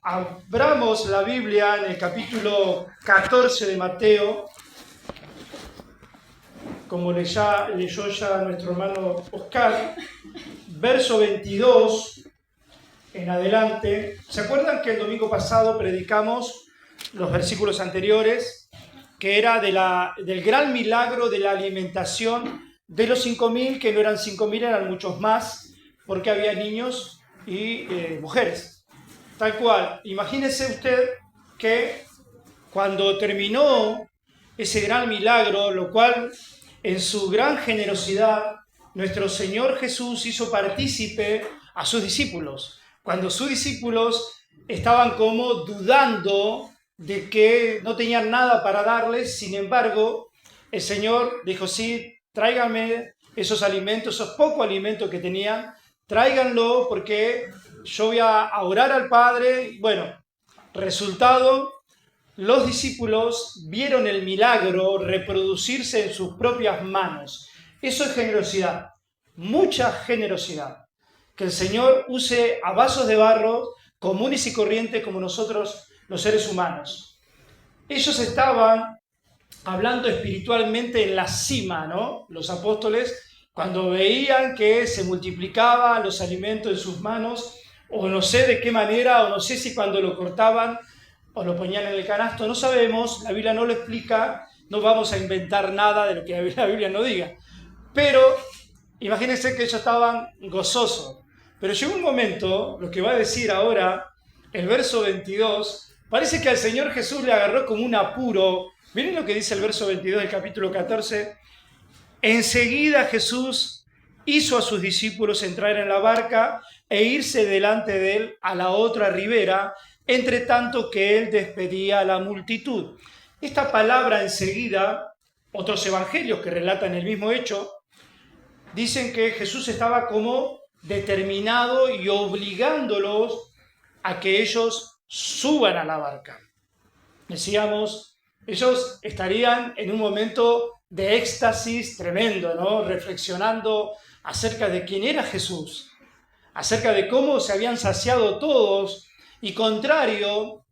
Abramos la Biblia en el capítulo 14 de Mateo, como leyó ya nuestro hermano Oscar, verso 22 en adelante. ¿Se acuerdan que el domingo pasado predicamos los versículos anteriores, que era del gran milagro de la alimentación de los 5.000, que no eran 5.000, eran muchos más, porque había niños y mujeres? Tal cual, imagínese usted que cuando terminó ese gran milagro, lo cual en su gran generosidad nuestro Señor Jesús hizo partícipe a sus discípulos, cuando sus discípulos estaban como dudando de que no tenían nada para darles, sin embargo, el Señor dijo: sí, tráiganme esos alimentos, esos pocos alimentos que tenían, tráiganlo porque yo voy a orar al Padre. Bueno, resultado, los discípulos vieron el milagro reproducirse en sus propias manos. Eso es generosidad, mucha generosidad. Que el Señor use a vasos de barro comunes y corrientes como nosotros los seres humanos. Ellos estaban hablando espiritualmente en la cima, ¿no? Los apóstoles, cuando veían que se multiplicaban los alimentos en sus manos, o no sé de qué manera, o no sé si cuando lo cortaban o lo ponían en el canasto, no sabemos, la Biblia no lo explica, no vamos a inventar nada de lo que la Biblia no diga. Pero imagínense que ellos estaban gozosos. Pero llegó un momento, lo que va a decir ahora, el verso 22, parece que al Señor Jesús le agarró como un apuro. Miren lo que dice el verso 22 del capítulo 14. Enseguida Jesús hizo a sus discípulos entrar en la barca e irse delante de él a la otra ribera, entre tanto que él despedía a la multitud. Esta palabra enseguida, otros evangelios que relatan el mismo hecho, dicen que Jesús estaba como determinado y obligándolos a que ellos suban a la barca. Decíamos, ellos estarían en un momento de éxtasis tremendo, ¿no? Reflexionando acerca de quién era Jesús, acerca de cómo se habían saciado todos, y contrario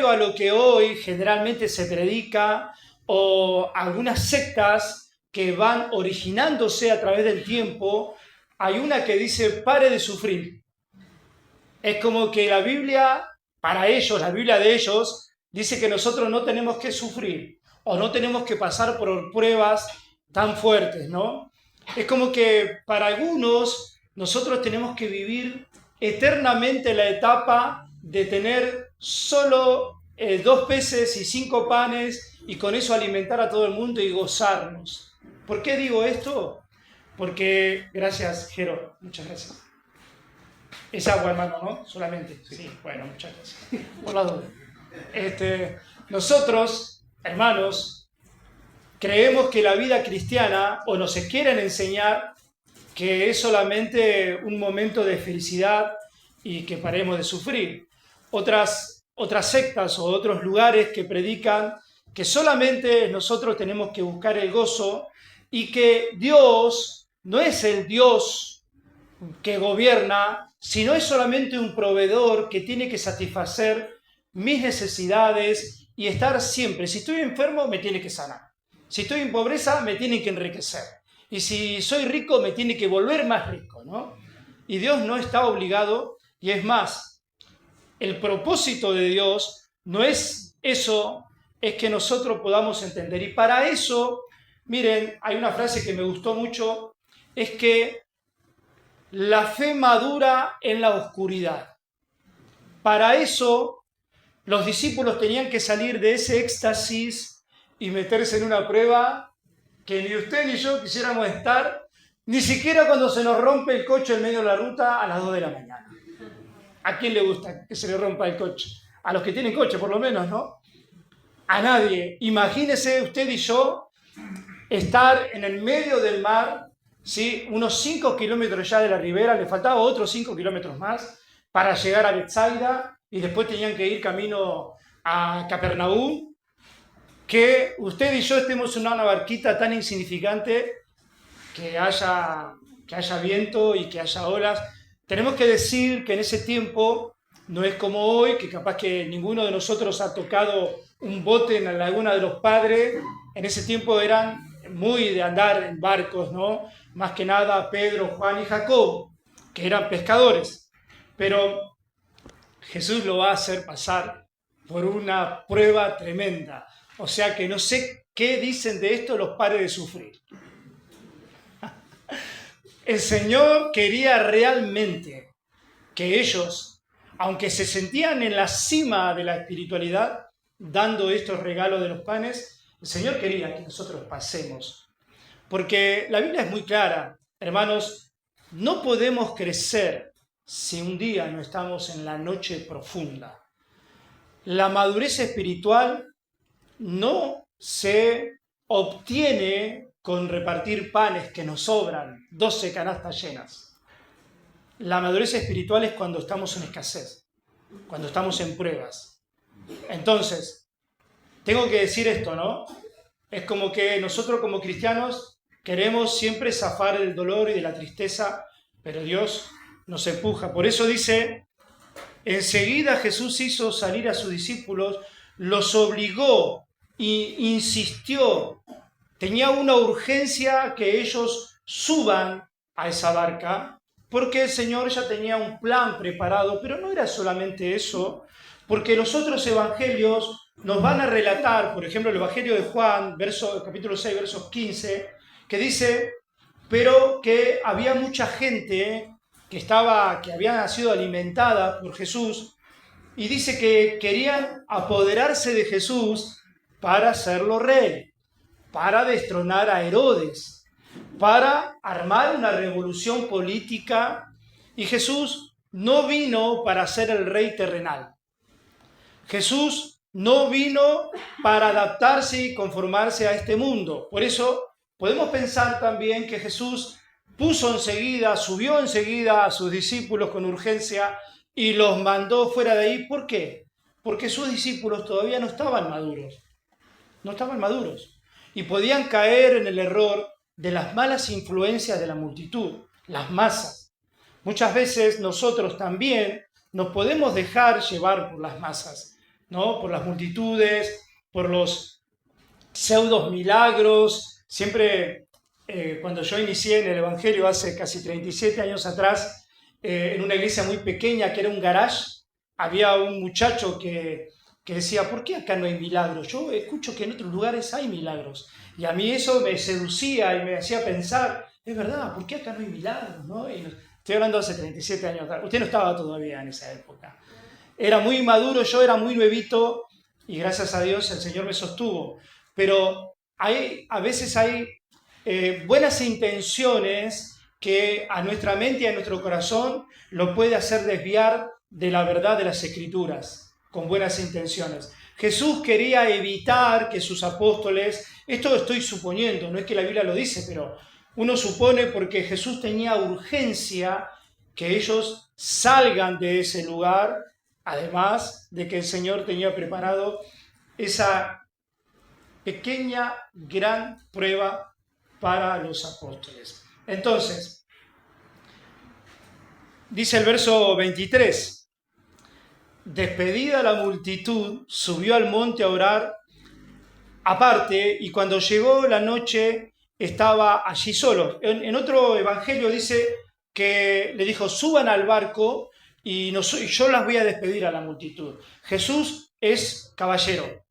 a lo que hoy generalmente se predica, o algunas sectas que van originándose a través del tiempo, hay una que dice: pare de sufrir. Es como que la Biblia, para ellos, la Biblia de ellos, dice que nosotros no tenemos que sufrir o no tenemos que pasar por pruebas tan fuertes, ¿no? Es como que para algunos nosotros tenemos que vivir eternamente la etapa de tener solo 2 peces y 5 panes y con eso alimentar a todo el mundo y gozarnos. ¿Por qué digo esto? Porque, gracias, Jero, muchas gracias. Es agua, hermano, ¿no? Solamente. Sí, bueno, muchas gracias. Por la duda. Nosotros, hermanos, creemos que la vida cristiana, o nos quieren enseñar que es solamente un momento de felicidad y que paremos de sufrir. Otras sectas o otros lugares que predican que solamente nosotros tenemos que buscar el gozo y que Dios no es el Dios que gobierna, sino es solamente un proveedor que tiene que satisfacer mis necesidades y estar siempre. Si estoy enfermo, me tiene que sanar. Si estoy en pobreza, me tiene que enriquecer. Y si soy rico, me tiene que volver más rico, ¿no? Y Dios no está obligado, y es más, el propósito de Dios no es eso, es que nosotros podamos entender. Y para eso, miren, hay una frase que me gustó mucho, es que la fe madura en la oscuridad. Para eso, los discípulos tenían que salir de ese éxtasis y meterse en una prueba que ni usted ni yo quisiéramos estar, ni siquiera cuando se nos rompe el coche en medio de la ruta a las 2 de la mañana. ¿A quién le gusta que se le rompa el coche? A los que tienen coche, por lo menos, ¿no? A nadie. Imagínese usted y yo estar en el medio del mar, ¿sí? Unos 5 kilómetros ya de la ribera, le faltaba otros 5 kilómetros más para llegar a Betsaida, y después tenían que ir camino a Capernaum. Que usted y yo estemos en una barquita tan insignificante que haya viento y que haya olas. Tenemos que decir que en ese tiempo no es como hoy, que capaz que ninguno de nosotros ha tocado un bote en la Laguna de los Padres. En ese tiempo eran muy de andar en barcos, ¿no? Más que nada Pedro, Juan y Jacob, que eran pescadores. Pero Jesús lo va a hacer pasar por una prueba tremenda. O sea que no sé qué dicen de esto los padres de sufrir. El Señor quería realmente que ellos, aunque se sentían en la cima de la espiritualidad, dando estos regalos de los panes, el Señor quería que nosotros pasemos. Porque la Biblia es muy clara, hermanos, no podemos crecer si un día no estamos en la noche profunda. La madurez espiritual no se obtiene con repartir panes que nos sobran, 12 canastas llenas. La madurez espiritual es cuando estamos en escasez, cuando estamos en pruebas. Entonces, tengo que decir esto, ¿no? Es como que nosotros como cristianos queremos siempre zafar del dolor y de la tristeza, pero Dios nos empuja. Por eso dice, enseguida Jesús hizo salir a sus discípulos, los obligó e insistió. Tenía una urgencia que ellos suban a esa barca, porque el Señor ya tenía un plan preparado, pero no era solamente eso, porque los otros evangelios nos van a relatar, por ejemplo, el Evangelio de Juan, capítulo 6, versos 15, que dice, pero que había mucha gente que había sido alimentada por Jesús, y dice que querían apoderarse de Jesús para hacerlo rey, para destronar a Herodes, para armar una revolución política, y Jesús no vino para ser el rey terrenal. Jesús no vino para adaptarse y conformarse a este mundo. Por eso podemos pensar también que Jesús subió enseguida a sus discípulos con urgencia y los mandó fuera de ahí. ¿Por qué? Porque sus discípulos todavía no estaban maduros. No estaban maduros. Y podían caer en el error de las malas influencias de la multitud, las masas. Muchas veces nosotros también nos podemos dejar llevar por las masas, ¿no? Por las multitudes, por los pseudos milagros. Siempre, cuando yo inicié en el Evangelio hace casi 37 años atrás, en una iglesia muy pequeña que era un garage, había un muchacho que decía, ¿por qué acá no hay milagros? Yo escucho que en otros lugares hay milagros. Y a mí eso me seducía y me hacía pensar, es verdad, ¿por qué acá no hay milagros? ¿No? Y estoy hablando hace 37 años atrás. Usted no estaba todavía en esa época. Era muy maduro, yo era muy nuevito y gracias a Dios el Señor me sostuvo. Pero a veces hay buenas intenciones que a nuestra mente y a nuestro corazón lo puede hacer desviar de la verdad de las Escrituras, con buenas intenciones. Jesús quería evitar que sus apóstoles, esto estoy suponiendo, no es que la Biblia lo dice, pero uno supone porque Jesús tenía urgencia que ellos salgan de ese lugar, además de que el Señor tenía preparado esa pequeña, gran prueba para los apóstoles. Entonces, dice el verso 23, despedida la multitud, subió al monte a orar aparte, y cuando llegó la noche estaba allí solo. En otro evangelio dice que le dijo, suban al barco y yo las voy a despedir a la multitud. Jesús es caballero,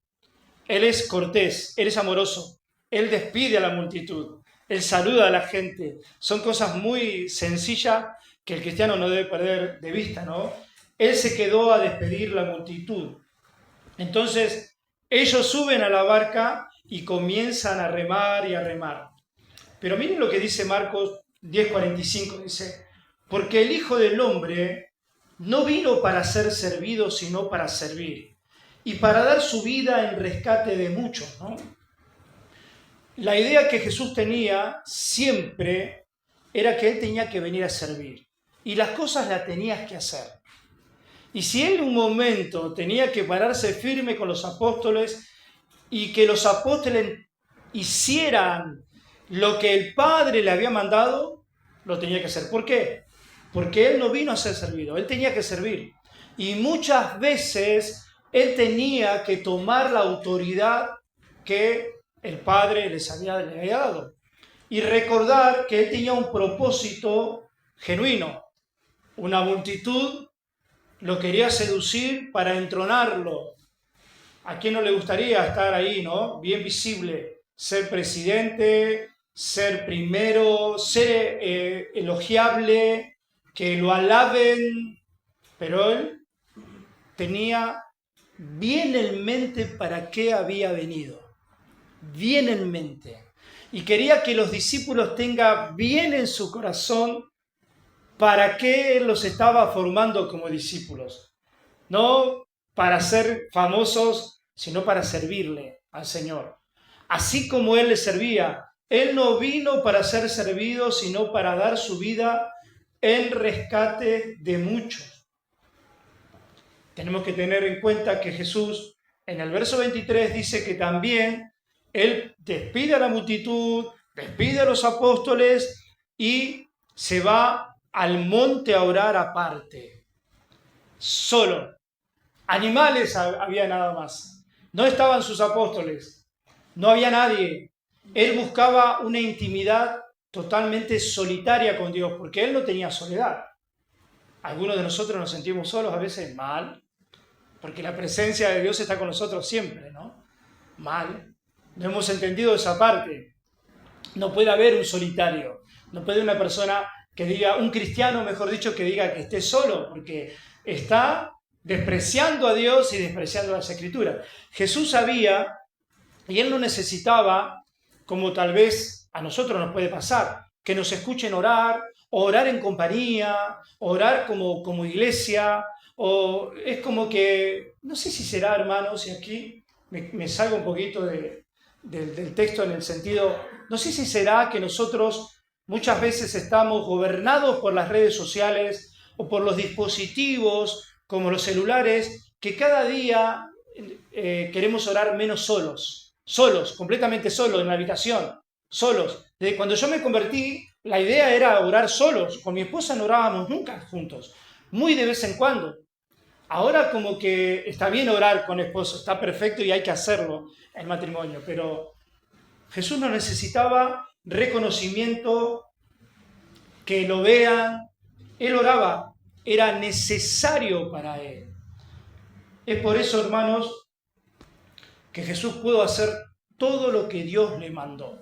Él es cortés, Él es amoroso, Él despide a la multitud, Él saluda a la gente. Son cosas muy sencillas que el cristiano no debe perder de vista, ¿no? Él se quedó a despedir la multitud. Entonces, ellos suben a la barca y comienzan a remar y a remar. Pero miren lo que dice Marcos 10:45, dice, porque el Hijo del Hombre no vino para ser servido, sino para servir, y para dar su vida en rescate de muchos, ¿no? La idea que Jesús tenía siempre era que Él tenía que venir a servir, y las cosas las tenías que hacer. Y si Él en un momento tenía que pararse firme con los apóstoles y que los apóstoles hicieran Lo que el Padre le había mandado, lo tenía que hacer. ¿Por qué? Porque Él no vino a ser servido, Él tenía que servir. Y muchas veces Él tenía que tomar la autoridad que el Padre le había dado. Y recordar que Él tenía un propósito genuino. Una multitud lo quería seducir para entronarlo. ¿A quién no le gustaría estar ahí, no? Bien visible, ser presidente, ser primero, ser elogiable, que lo alaben, pero él tenía bien en mente para qué había venido, bien en mente, y quería que los discípulos tengan bien en su corazón para qué él los estaba formando como discípulos, no para ser famosos, sino para servirle al Señor. Así como Él le servía, Él no vino para ser servido, sino para dar su vida en rescate de muchos. Tenemos que tener en cuenta que Jesús, en el verso 23, dice que también Él despide a la multitud, despide a los apóstoles y se va al monte a orar aparte, solo. Animales había nada más. No estaban sus apóstoles, no había nadie. Él buscaba una intimidad totalmente solitaria con Dios, porque él no tenía soledad. Algunos de nosotros nos sentimos solos a veces mal, porque la presencia de Dios está con nosotros siempre, ¿no? Mal. No hemos entendido esa parte. No puede haber un solitario, no puede una persona que diga, un cristiano, mejor dicho, que diga que esté solo, porque está despreciando a Dios y despreciando las Escrituras. Jesús sabía, y Él no necesitaba, como tal vez a nosotros nos puede pasar, que nos escuchen orar, o orar en compañía, orar como iglesia, o es como que, no sé si será, hermanos, y aquí me salgo un poquito del texto en el sentido, no sé si será que nosotros muchas veces estamos gobernados por las redes sociales o por los dispositivos, como los celulares, que cada día queremos orar menos solos, completamente solos en la habitación, solos. Desde cuando yo me convertí, la idea era orar solos. Con mi esposa no orábamos nunca juntos, muy de vez en cuando. Ahora como que está bien orar con esposo, está perfecto y hay que hacerlo en matrimonio, pero Jesús no necesitaba reconocimiento, que lo vean. Él oraba, era necesario para él. Es por eso, hermanos, que Jesús pudo hacer todo lo que Dios le mandó.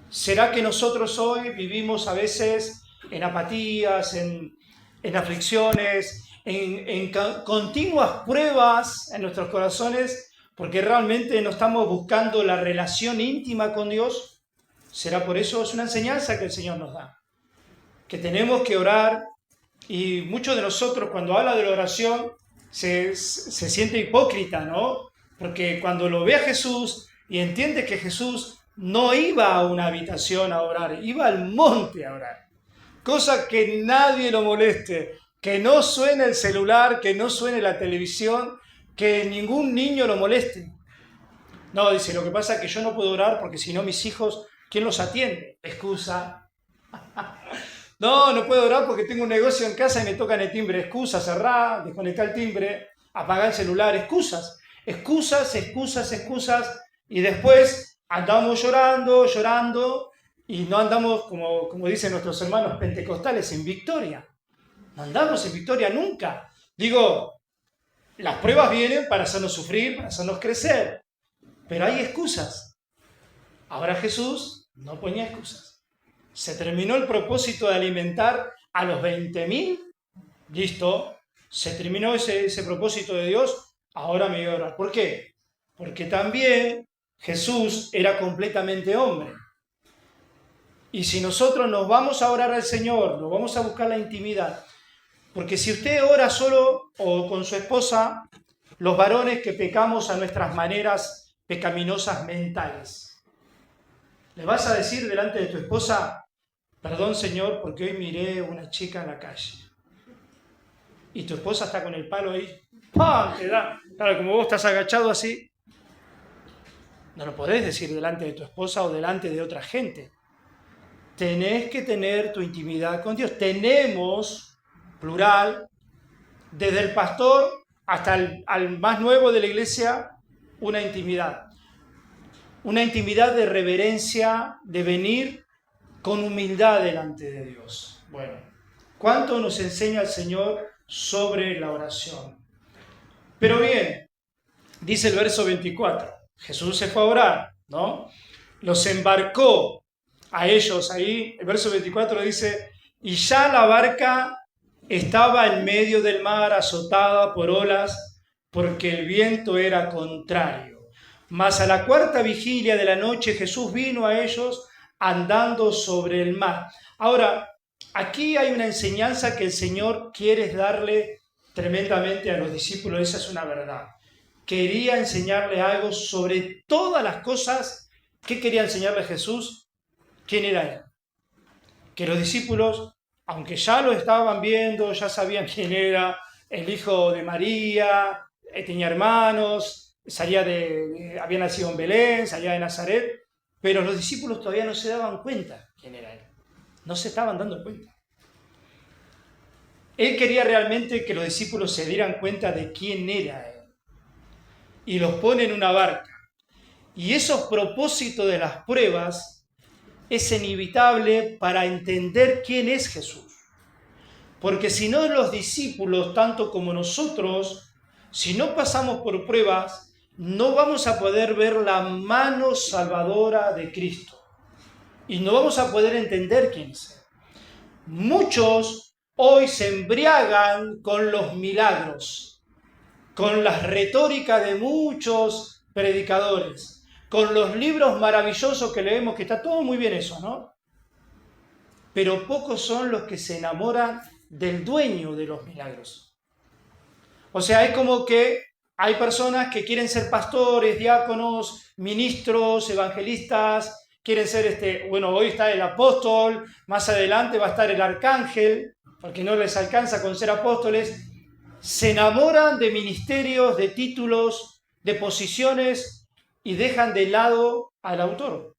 ¿Será que nosotros hoy vivimos a veces en apatías, en aflicciones, en continuas pruebas en nuestros corazones, porque realmente no estamos buscando la relación íntima con Dios? ¿Será por eso? Es una enseñanza que el Señor nos da, que tenemos que orar, y muchos de nosotros cuando habla de la oración se siente hipócrita, ¿no? Porque cuando lo ve a Jesús y entiende que Jesús no iba a una habitación a orar, iba al monte a orar, cosa que nadie lo moleste, que no suene el celular, que no suene la televisión, que ningún niño lo moleste. No, dice, lo que pasa es que yo no puedo orar porque si no mis hijos, ¿quién los atiende? Excusa. No puedo orar porque tengo un negocio en casa y me tocan el timbre. Excusa, cerrá, desconectá el timbre, apagá el celular. Excusas, y después andamos llorando, y no andamos, como dicen nuestros hermanos pentecostales, en victoria. No andamos en victoria nunca. Digo, las pruebas vienen para hacernos sufrir, para hacernos crecer, pero hay excusas. Ahora Jesús no ponía excusas. Se terminó el propósito de alimentar a los 20.000, listo, se terminó ese propósito de Dios, ahora me voy a orar. ¿Por qué? Porque también Jesús era completamente hombre. Y si nosotros nos vamos a orar al Señor, nos vamos a buscar la intimidad, porque si usted ora solo o con su esposa, los varones que pecamos a nuestras maneras pecaminosas mentales, ¿le vas a decir delante de tu esposa, perdón Señor, porque hoy miré una chica en la calle? Y tu esposa está con el palo ahí, ¡pam! Te da. Claro, como vos estás agachado así, no lo podés decir delante de tu esposa o delante de otra gente. tenés que tener tu intimidad con Dios. Tenemos, plural, desde el pastor hasta al más nuevo de la iglesia, una intimidad. Una intimidad de reverencia, de venir con humildad delante de Dios. Bueno, ¿cuánto nos enseña el Señor sobre la oración? Pero bien, dice el verso 24, Jesús se fue a orar, ¿no? Los embarcó a ellos ahí, el verso 24 dice, y ya la barca estaba en medio del mar azotada por olas, porque el viento era contrario. Mas a la cuarta vigilia de la noche Jesús vino a ellos andando sobre el mar. Ahora, aquí hay una enseñanza que el Señor quiere darle tremendamente a los discípulos, esa es una verdad. Quería enseñarle algo sobre todas las cosas. ¿Qué quería enseñarle Jesús? ¿Quién era Él? Que los discípulos, aunque ya lo estaban viendo, ya sabían quién era, el hijo de María, tenía hermanos, había nacido en Belén, salía de Nazaret, pero los discípulos todavía no se daban cuenta quién era Él. No se estaban dando cuenta. Él quería realmente que los discípulos se dieran cuenta de quién era Él. Y los pone en una barca. Y esos propósitos de las pruebas es inevitable para entender quién es Jesús. Porque si no, los discípulos, tanto como nosotros, si no pasamos por pruebas, no vamos a poder ver la mano salvadora de Cristo. Y no vamos a poder entender quién es Él. Muchos hoy se embriagan con los milagros, con las retóricas de muchos predicadores, con los libros maravillosos que leemos, que está todo muy bien eso, ¿no? Pero pocos son los que se enamoran del dueño de los milagros. O sea, es como que hay personas que quieren ser pastores, diáconos, ministros, evangelistas, quieren ser, hoy está el apóstol, más adelante va a estar el arcángel, porque no les alcanza con ser apóstoles. Se enamoran de ministerios, de títulos, de posiciones y dejan de lado al autor.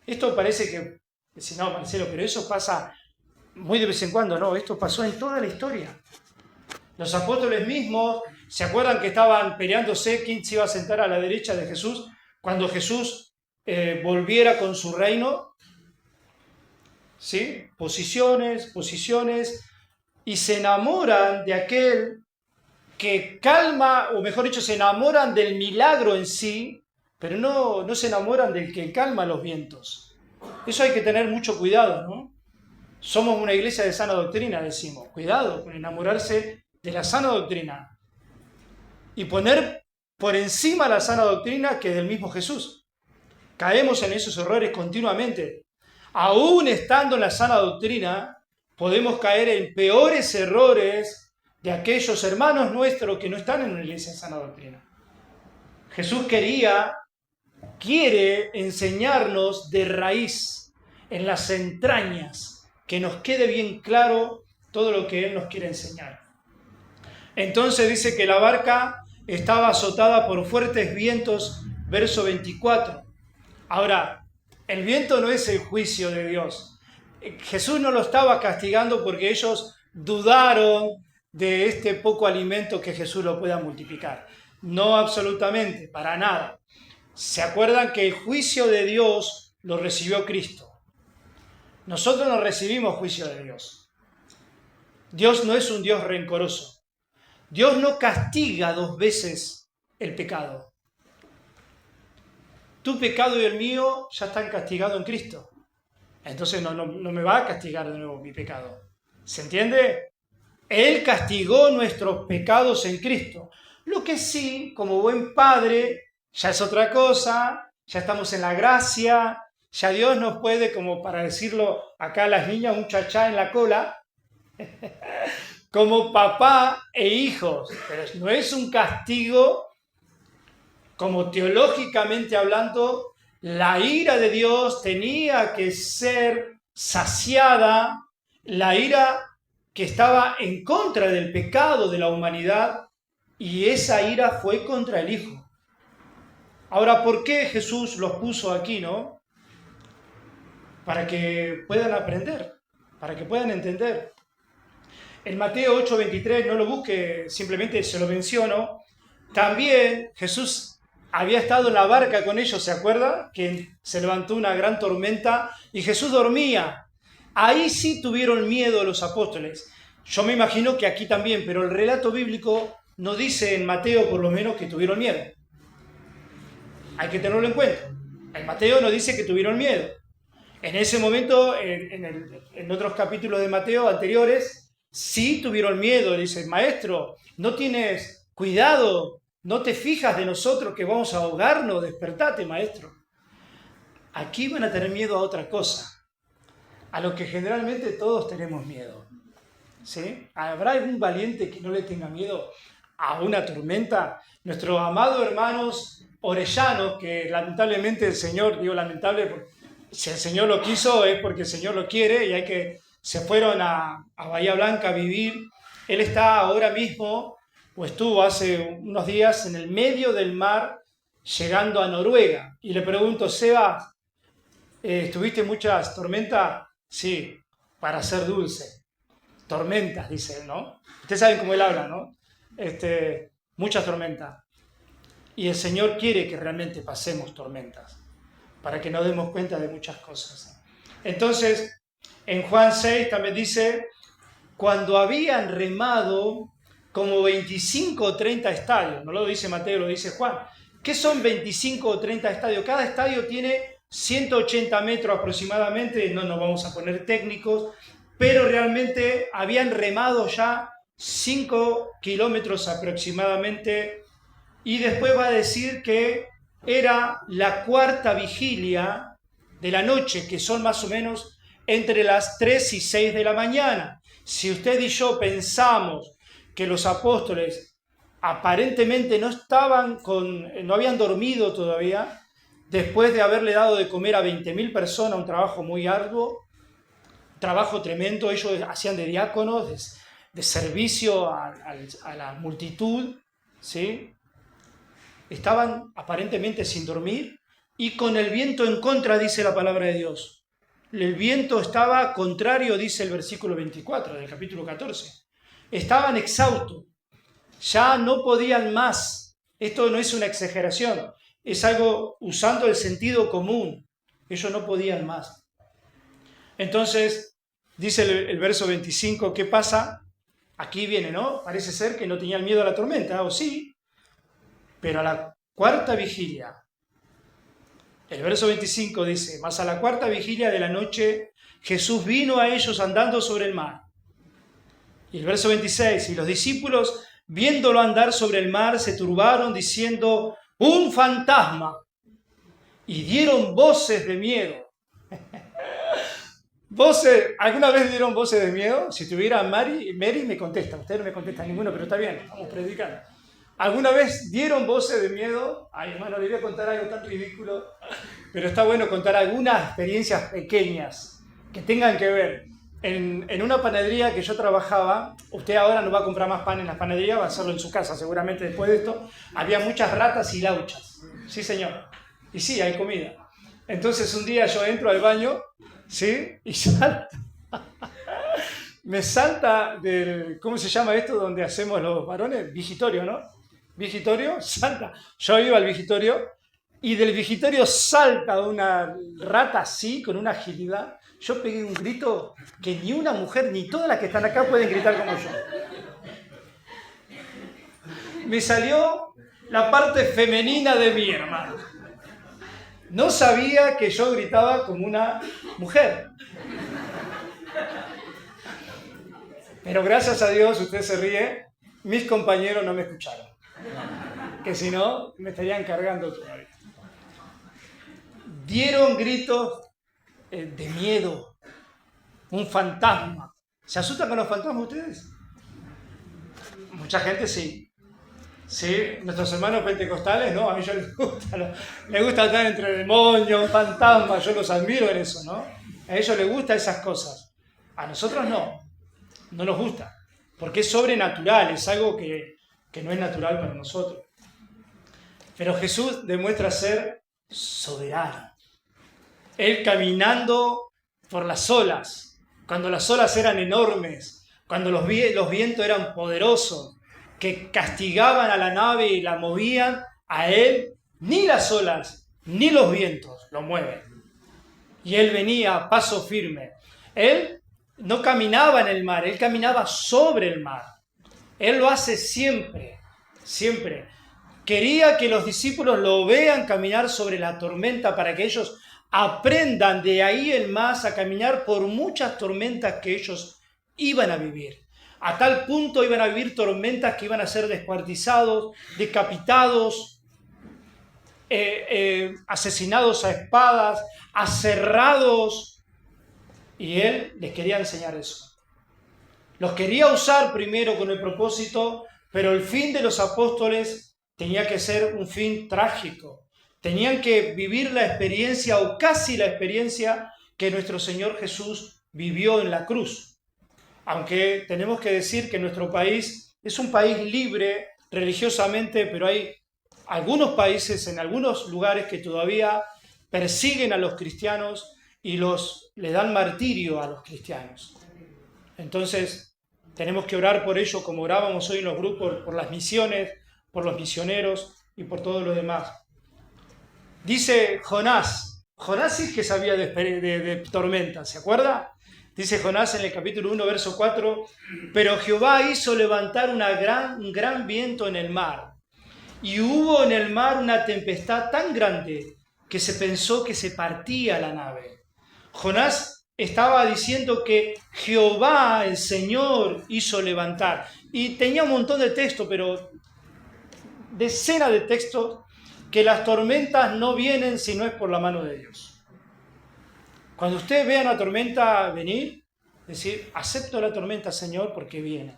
Esto parece que, si no, Marcelo, pero eso pasa muy de vez en cuando, no, esto pasó en toda la historia. Los apóstoles mismos, ¿se acuerdan que estaban peleándose quién se iba a sentar a la derecha de Jesús cuando Jesús volviera con su reino? ¿Sí? Posiciones, y se enamoran de aquel que calma, o mejor dicho, se enamoran del milagro en sí, pero no se enamoran del que calma los vientos. Eso hay que tener mucho cuidado, ¿no? Somos una iglesia de sana doctrina, decimos. Cuidado con enamorarse de la sana doctrina y poner por encima la sana doctrina que del mismo Jesús. Caemos en esos errores continuamente. Aún estando en la sana doctrina, podemos caer en peores errores de aquellos hermanos nuestros que no están en una iglesia de sana doctrina. Jesús quiere enseñarnos de raíz, en las entrañas, que nos quede bien claro todo lo que Él nos quiere enseñar. Entonces dice que la barca estaba azotada por fuertes vientos, verso 24. Ahora, el viento no es el juicio de Dios. Jesús no lo estaba castigando porque ellos dudaron de este poco alimento que Jesús lo pueda multiplicar. No, absolutamente, para nada. ¿Se acuerdan que el juicio de Dios lo recibió Cristo? Nosotros no recibimos juicio de Dios. Dios no es un Dios rencoroso. Dios no castiga 2 veces el pecado. Tu pecado y el mío ya están castigados en Cristo. Entonces no me va a castigar de nuevo mi pecado. ¿Se entiende? Él castigó nuestros pecados en Cristo. Lo que sí, como buen padre, ya es otra cosa, ya estamos en la gracia, ya Dios nos puede, como para decirlo acá a las niñas, un chachá en la cola, como papá e hijos, pero no es un castigo, como teológicamente hablando, la ira de Dios tenía que ser saciada, la ira que estaba en contra del pecado de la humanidad, y esa ira fue contra el Hijo. Ahora, ¿por qué Jesús los puso aquí, no? para que puedan aprender, para que puedan entender. En Mateo 8:23, no lo busque, simplemente se lo menciono. También Jesús había estado en la barca con ellos, ¿se acuerda? Que se levantó una gran tormenta y Jesús dormía. Ahí sí tuvieron miedo los apóstoles. Yo me imagino que aquí también, pero el relato bíblico no dice en Mateo por lo menos que tuvieron miedo. Hay que tenerlo en cuenta. En Mateo no dice que tuvieron miedo. En ese momento, en otros capítulos de Mateo anteriores, sí tuvieron miedo. Dice, maestro, no tienes cuidado, no te fijas de nosotros que vamos a ahogarnos, despertate, maestro. Aquí van a tener miedo a otra cosa, a lo que generalmente todos tenemos miedo. ¿Sí? ¿Habrá algún valiente que no le tenga miedo a una tormenta? Nuestros amados hermanos orellanos, que lamentablemente el Señor, digo lamentable, si el Señor lo quiso es porque el Señor lo quiere, y se fueron a Bahía Blanca a vivir. Él está ahora mismo, o estuvo hace unos días, en el medio del mar, llegando a Noruega. Y le pregunto, Seba, ¿tuviste muchas tormentas? Sí, para ser dulce. Tormentas, dice él, ¿no? Ustedes saben cómo él habla, ¿no? Muchas tormentas. Y el Señor quiere que realmente pasemos tormentas, para que nos demos cuenta de muchas cosas. Entonces, en Juan 6 también dice, cuando habían remado como 25 o 30 estadios, no lo dice Mateo, lo dice Juan. ¿Qué son 25 o 30 estadios? Cada estadio tiene 180 metros aproximadamente, no nos vamos a poner técnicos, pero realmente habían remado ya 5 kilómetros aproximadamente, y después va a decir que era la cuarta vigilia de la noche, que son más o menos entre las 3 y 6 de la mañana. Si usted y yo pensamos que los apóstoles aparentemente no habían dormido todavía, después de haberle dado de comer a 20.000 personas, un trabajo muy arduo, trabajo tremendo, ellos hacían de diáconos, de servicio a la multitud, ¿sí? Estaban aparentemente sin dormir y con el viento en contra, dice la palabra de Dios. El viento estaba contrario, dice el versículo 24 del capítulo 14. Estaban exhaustos, ya no podían más. Esto no es una exageración, es algo usando el sentido común. Ellos no podían más. Entonces, dice el verso 25, ¿qué pasa? Aquí viene, ¿no? Parece ser que no tenían miedo a la tormenta, o sí, pero a la cuarta vigilia, el verso 25 dice, mas a la cuarta vigilia de la noche, Jesús vino a ellos andando sobre el mar. Y el verso 26, y los discípulos, viéndolo andar sobre el mar, se turbaron diciendo, ¡un fantasma! Y dieron voces de miedo. ¿Alguna vez dieron voces de miedo? Si tuviera Mary me contesta. Usted no me contesta ninguno, pero está bien, estamos predicando. ¿Alguna vez dieron voces de miedo? Ay, hermano, le voy a contar algo tan ridículo, pero está bueno contar algunas experiencias pequeñas que tengan que ver. En una panadería que yo trabajaba, usted ahora no va a comprar más pan en las panaderías, va a hacerlo en su casa seguramente después de esto, había muchas ratas y lauchas. Sí, señor. Y sí, hay comida. Entonces un día yo entro al baño, ¿sí? Y me salta del, ¿cómo se llama esto donde hacemos los varones? Vigitorio, ¿no? Vigitorio, salta. Yo iba al vigitorio y del vigitorio salta una rata así, con una agilidad. Yo pegué un grito que ni una mujer, ni todas las que están acá pueden gritar como yo. Me salió la parte femenina de mi hermano. No sabía que yo gritaba como una mujer. Pero gracias a Dios, usted se ríe, mis compañeros no me escucharon. Que si no, me estarían cargando todavía. Dieron gritos de miedo. Un fantasma. ¿Se asustan con los fantasmas ustedes? Mucha gente sí. Sí, nuestros hermanos pentecostales, no, a mí les gusta estar entre demonios, fantasmas, yo los admiro en eso, ¿no? A ellos les gustan esas cosas. A nosotros no nos gusta, porque es sobrenatural, es algo que no es natural para nosotros. Pero Jesús demuestra ser soberano. Él caminando por las olas, cuando las olas eran enormes, cuando los vientos eran poderosos, que castigaban a la nave y la movían, a él ni las olas ni los vientos lo mueven. Y él venía a paso firme. Él no caminaba en el mar, él caminaba sobre el mar. Él lo hace siempre, siempre. Quería que los discípulos lo vean caminar sobre la tormenta para que ellos aprendan de ahí en más a caminar por muchas tormentas que ellos iban a vivir. A tal punto iban a vivir tormentas que iban a ser descuartizados, decapitados, asesinados a espadas, aserrados. Y él les quería enseñar eso. Los quería usar primero con el propósito, pero el fin de los apóstoles tenía que ser un fin trágico. Tenían que vivir la experiencia o casi la experiencia que nuestro Señor Jesús vivió en la cruz. Aunque tenemos que decir que nuestro país es un país libre religiosamente, pero hay algunos países, en algunos lugares, que todavía persiguen a los cristianos y le dan martirio a los cristianos. Entonces, tenemos que orar por ello, como orábamos hoy en los grupos, por las misiones, por los misioneros y por todo lo demás. Dice Jonás sí que sabía de tormentas, ¿se acuerda? Dice Jonás en el capítulo 1, verso 4, pero Jehová hizo levantar un gran viento en el mar, y hubo en el mar una tempestad tan grande que se pensó que se partía la nave. Jonás estaba diciendo que Jehová, el Señor, hizo levantar. Y tenía un montón de texto, pero decenas de textos, que las tormentas no vienen si no es por la mano de Dios. Cuando usted vea una tormenta venir, decir, acepto la tormenta, Señor, porque viene.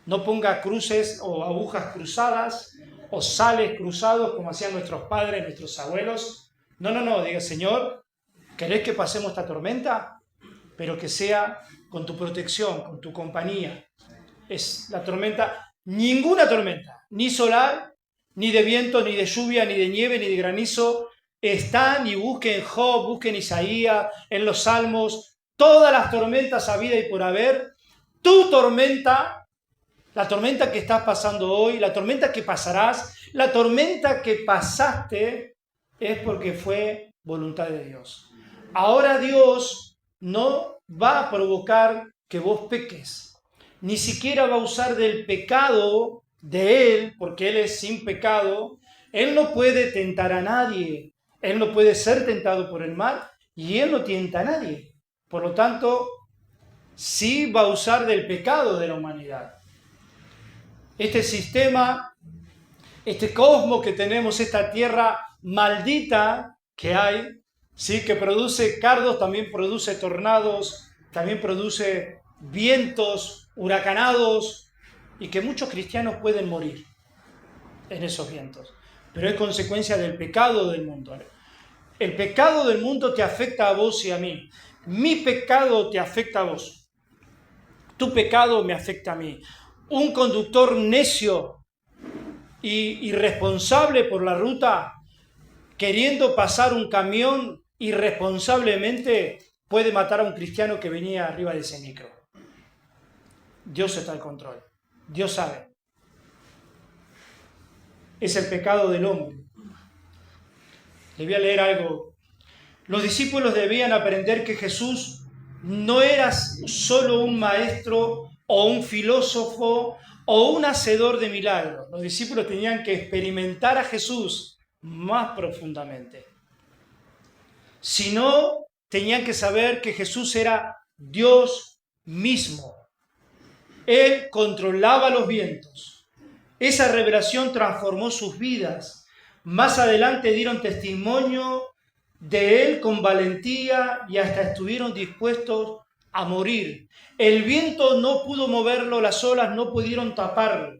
No ponga cruces o agujas cruzadas o sales cruzados como hacían nuestros padres, nuestros abuelos. No, diga, Señor, ¿querés que pasemos esta tormenta? Pero que sea con tu protección, con tu compañía. Es la tormenta, ninguna tormenta, ni solar, ni de viento, ni de lluvia, ni de nieve, ni de granizo, están, y busquen Job, busquen Isaías, en los Salmos, todas las tormentas habidas y por haber. Tu tormenta, la tormenta que estás pasando hoy, la tormenta que pasarás, la tormenta que pasaste, es porque fue voluntad de Dios. Ahora Dios no va a provocar que vos peques, ni siquiera va a usar del pecado de Él, porque Él es sin pecado. Él no puede tentar a nadie, Él no puede ser tentado por el mal, y Él no tienta a nadie. Por lo tanto, sí va a usar del pecado de la humanidad. Este sistema, este cosmos que tenemos, esta tierra maldita que hay, ¿sí? Que produce cardos, también produce tornados, también produce vientos huracanados, y que muchos cristianos pueden morir en esos vientos. Pero es consecuencia del pecado del mundo. El pecado del mundo te afecta a vos y a mí. Mi pecado te afecta a vos. Tu pecado me afecta a mí. Un conductor necio y irresponsable por la ruta, queriendo pasar un camión irresponsablemente, puede matar a un cristiano que venía arriba de ese micro. Dios está al control. Dios sabe. Es el pecado del hombre. Le voy a leer algo. Los discípulos debían aprender que Jesús no era solo un maestro o un filósofo o un hacedor de milagros. Los discípulos tenían que experimentar a Jesús más profundamente. Si no, tenían que saber que Jesús era Dios mismo. Él controlaba los vientos. Esa revelación transformó sus vidas. Más adelante dieron testimonio de Él con valentía y hasta estuvieron dispuestos a morir. El viento no pudo moverlo, las olas no pudieron taparlo.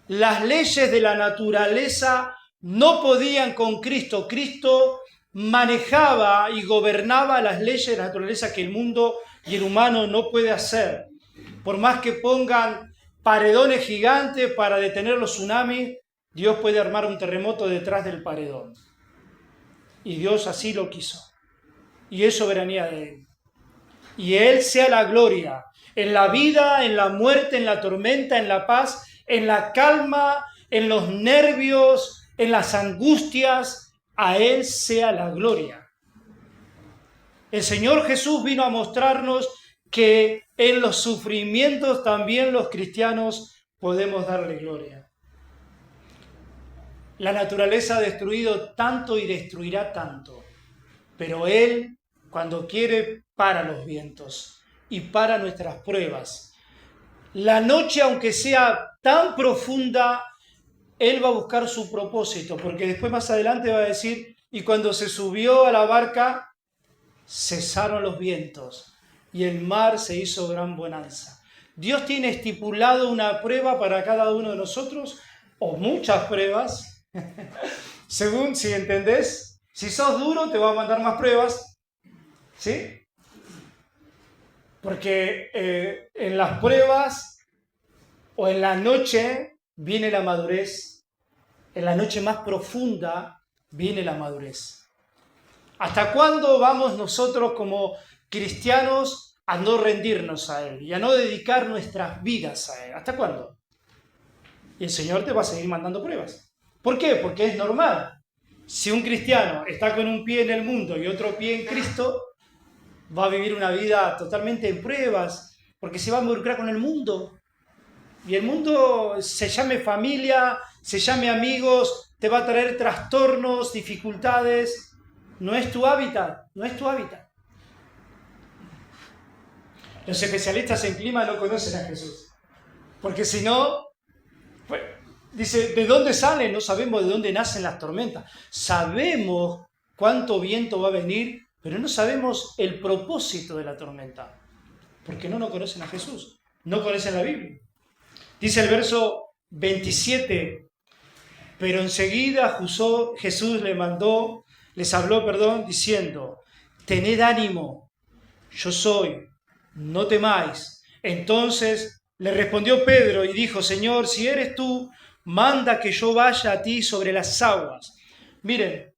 Las leyes de la naturaleza no podían con Cristo. Cristo manejaba y gobernaba las leyes de la naturaleza que el mundo y el humano no puede hacer. Por más que pongan paredones gigantes para detener los tsunamis, Dios puede armar un terremoto detrás del paredón. Y Dios así lo quiso. Y es soberanía de Él. y Él sea la gloria, en la vida, en la muerte, en la tormenta, en la paz, en la calma, en los nervios, en las angustias, a Él sea la gloria. El Señor Jesús vino a mostrarnos que en los sufrimientos también los cristianos podemos darle gloria. La naturaleza ha destruido tanto y destruirá tanto, pero Él, cuando quiere, para los vientos y para nuestras pruebas. La noche, aunque sea tan profunda, Él va a buscar su propósito, porque después más adelante va a decir, y cuando se subió a la barca, cesaron los vientos y el mar se hizo gran bonanza. Dios tiene estipulado una prueba para cada uno de nosotros, o muchas pruebas, según si entendés. Si sos duro, te va a mandar más pruebas, ¿sí? Porque en las pruebas o en la noche viene la madurez, en la noche más profunda viene la madurez. ¿Hasta cuándo vamos nosotros como cristianos a no rendirnos a Él y a no dedicar nuestras vidas a Él? ¿Hasta cuándo? Y el Señor te va a seguir mandando pruebas. ¿Por qué? Porque es normal. Si un cristiano está con un pie en el mundo y otro pie en Cristo, va a vivir una vida totalmente en pruebas, porque se va a involucrar con el mundo. Y el mundo, se llame familia, se llame amigos, te va a traer trastornos, dificultades. No es tu hábitat, no es tu hábitat. Los especialistas en clima no conocen a Jesús, porque si no, pues, dice, ¿de dónde salen? No sabemos de dónde nacen las tormentas. Sabemos cuánto viento va a venir, pero no sabemos el propósito de la tormenta, porque no conocen a Jesús, no conocen la Biblia. Dice el verso 27, pero enseguida Jesús les habló, diciendo, tened ánimo, yo soy, no temáis. Entonces le respondió Pedro y dijo, Señor, si eres tú, manda que yo vaya a ti sobre las aguas. Miren,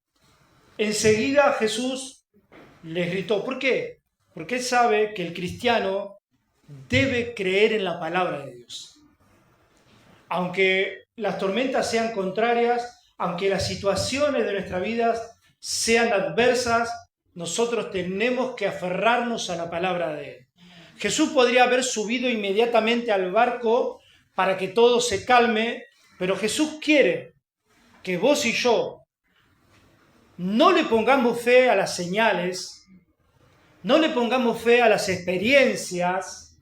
enseguida Jesús les gritó. ¿Por qué? Porque Él sabe que el cristiano debe creer en la palabra de Dios. Aunque las tormentas sean contrarias, aunque las situaciones de nuestra vida sean adversas, nosotros tenemos que aferrarnos a la palabra de Él. Jesús podría haber subido inmediatamente al barco para que todo se calme, pero Jesús quiere que vos y yo no le pongamos fe a las señales, no le pongamos fe a las experiencias,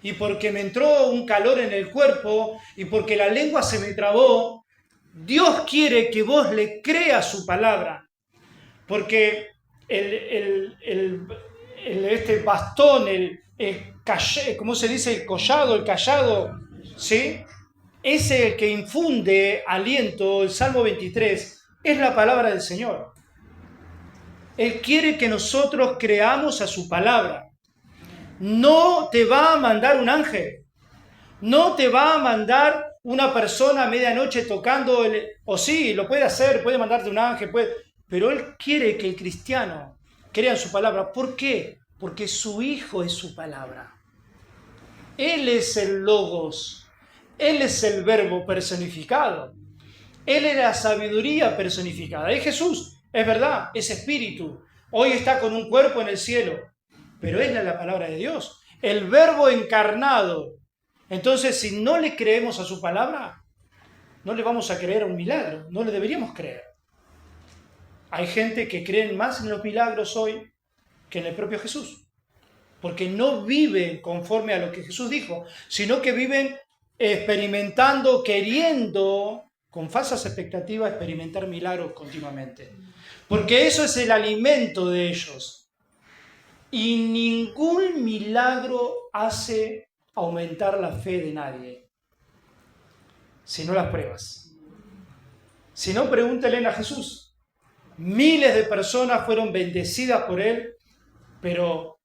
y porque me entró un calor en el cuerpo, y porque la lengua se me trabó. Dios quiere que vos le creas su palabra, porque este bastón, ¿cómo se dice? El callado, ¿sí? Es el que infunde aliento. El Salmo 23 es la palabra del Señor. Él quiere que nosotros creamos a su palabra. No te va a mandar un ángel, no te va a mandar una persona a medianoche tocando, o sí, lo puede hacer, puede mandarte un ángel, pero Él quiere que el cristiano crea en su palabra. ¿Por qué? Porque su Hijo es su palabra. Él es el Logos, Él es el Verbo personificado, Él es la sabiduría personificada. Es Jesús, es verdad, es Espíritu, hoy está con un cuerpo en el cielo, pero es la palabra de Dios, el Verbo encarnado. Entonces, si no le creemos a su palabra, no le vamos a creer a un milagro, no le deberíamos creer. Hay gente que cree más en los milagros hoy que en el propio Jesús, porque no viven conforme a lo que Jesús dijo, sino que viven experimentando, queriendo, con falsas expectativas, experimentar milagros continuamente. Porque eso es el alimento de ellos. Y ningún milagro hace aumentar la fe de nadie, sino las pruebas. Si no, pregúntenle a Jesús. Miles de personas fueron bendecidas por Él, pero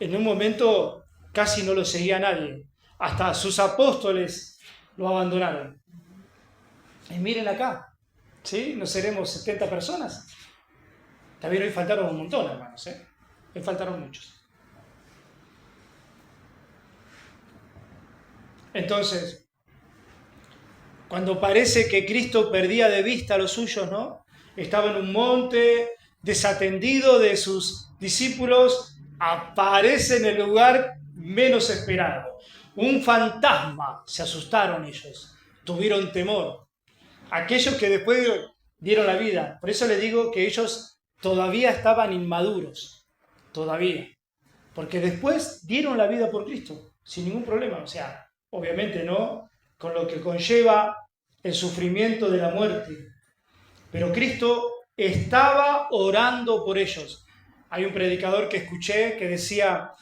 en un momento casi no lo seguía nadie. Hasta sus apóstoles lo abandonaron. Y miren acá, ¿sí? No seremos 70 personas. También hoy faltaron un montón, hermanos, Hoy faltaron muchos. Entonces, cuando parece que Cristo perdía de vista a los suyos, ¿no? Estaba en un monte, desatendido de sus discípulos, aparece en el lugar menos esperado. Un fantasma, se asustaron ellos, tuvieron temor. Aquellos que después dieron la vida. Por eso les digo que ellos todavía estaban inmaduros, todavía. Porque después dieron la vida por Cristo, sin ningún problema. O sea, obviamente no con lo que conlleva el sufrimiento de la muerte. Pero Cristo estaba orando por ellos. Hay un predicador que escuché que decía,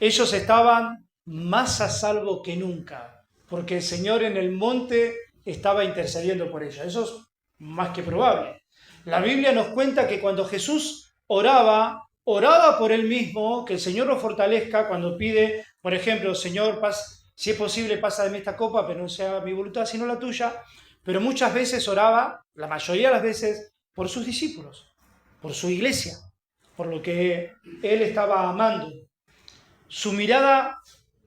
ellos estaban más a salvo que nunca, porque el Señor en el monte estaba intercediendo por ellos. Eso es más que probable. La Biblia nos cuenta que cuando Jesús oraba por él mismo, que el Señor lo fortalezca cuando pide, por ejemplo, Señor, si es posible, pasa de mí esta copa, pero no sea mi voluntad, sino la tuya. Pero muchas veces oraba, la mayoría de las veces, por sus discípulos, por su iglesia, por lo que él estaba amando. Su mirada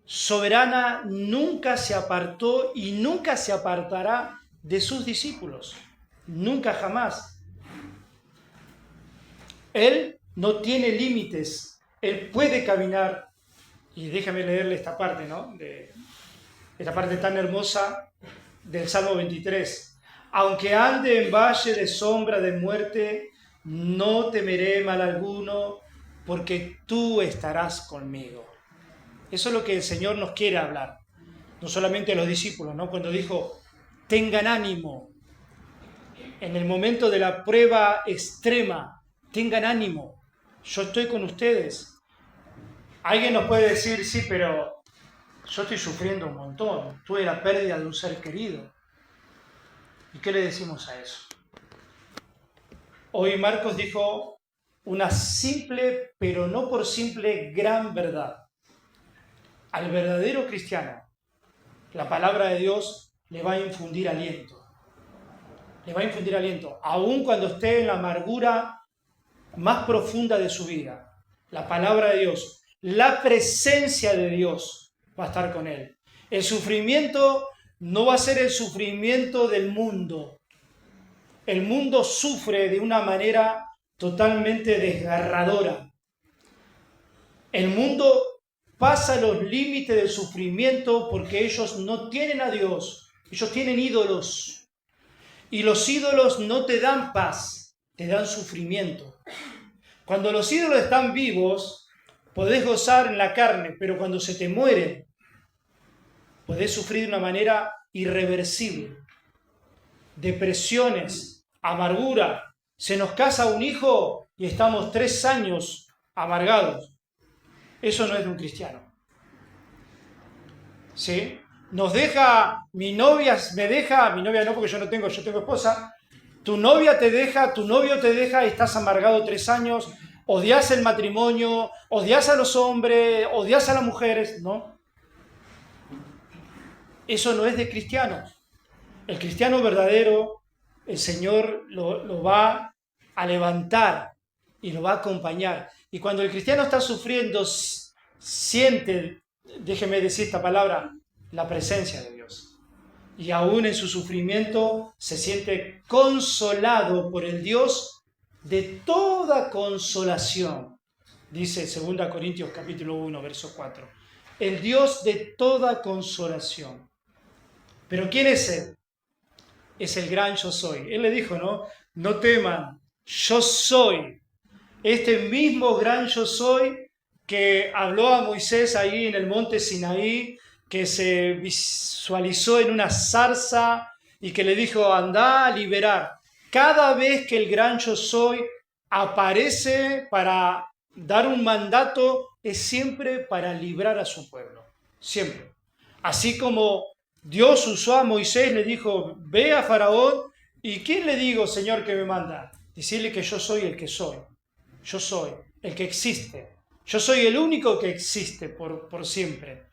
soberana nunca se apartó y nunca se apartará de sus discípulos. Nunca jamás. Él no tiene límites. Él puede caminar. Y déjame leerle esta parte, ¿no? Esta parte tan hermosa del Salmo 23. Aunque ande en valle de sombra de muerte, no temeré mal alguno, porque tú estarás conmigo. Eso es lo que el Señor nos quiere hablar. No solamente a los discípulos, ¿no? Cuando dijo, tengan ánimo. En el momento de la prueba extrema, tengan ánimo. Yo estoy con ustedes. Alguien nos puede decir, sí, pero yo estoy sufriendo un montón. Tuve la pérdida de un ser querido. ¿Y qué le decimos a eso? Hoy Marcos dijo una simple, pero no por simple, gran verdad. Al verdadero cristiano, la palabra de Dios le va a infundir aliento. Le va a infundir aliento, aun cuando esté en la amargura más profunda de su vida. La palabra de Dios, la presencia de Dios va a estar con él. El sufrimiento no va a ser el sufrimiento del mundo. El mundo sufre de una manera totalmente desgarradora. El mundo pasa los límites del sufrimiento porque ellos no tienen a Dios, ellos tienen ídolos. Y los ídolos no te dan paz, te dan sufrimiento. Cuando los ídolos están vivos, podés gozar en la carne, pero cuando se te mueren, podés sufrir de una manera irreversible. Depresiones, amargura. Se nos casa un hijo y estamos 3 años amargados. Eso no es de un cristiano. ¿Sí? Nos deja, mi novia no porque yo tengo esposa, tu novia te deja, tu novio te deja y estás amargado 3 años, odias el matrimonio, odias a los hombres, odias a las mujeres, ¿no? Eso no es de cristianos. El cristiano verdadero, el Señor lo va a levantar y lo va a acompañar. Y cuando el cristiano está sufriendo, siente, déjeme decir esta palabra, la presencia de Dios. Y aún en su sufrimiento se siente consolado por el Dios de toda consolación. Dice 2 Corintios capítulo 1, verso 4. El Dios de toda consolación. ¿Pero quién es Él? Es el gran yo soy. Él le dijo, ¿no? No teman, yo soy. Este mismo gran yo soy que habló a Moisés ahí en el monte Sinaí, que se visualizó en una zarza y que le dijo, anda a liberar. Cada vez que el gran yo soy aparece para dar un mandato, es siempre para librar a su pueblo. Siempre. Así como Dios usó a Moisés, le dijo, ve a Faraón, ¿y quién le digo, Señor, que me manda? Decirle que yo soy el que soy. Yo soy el que existe. Yo soy el único que existe por siempre.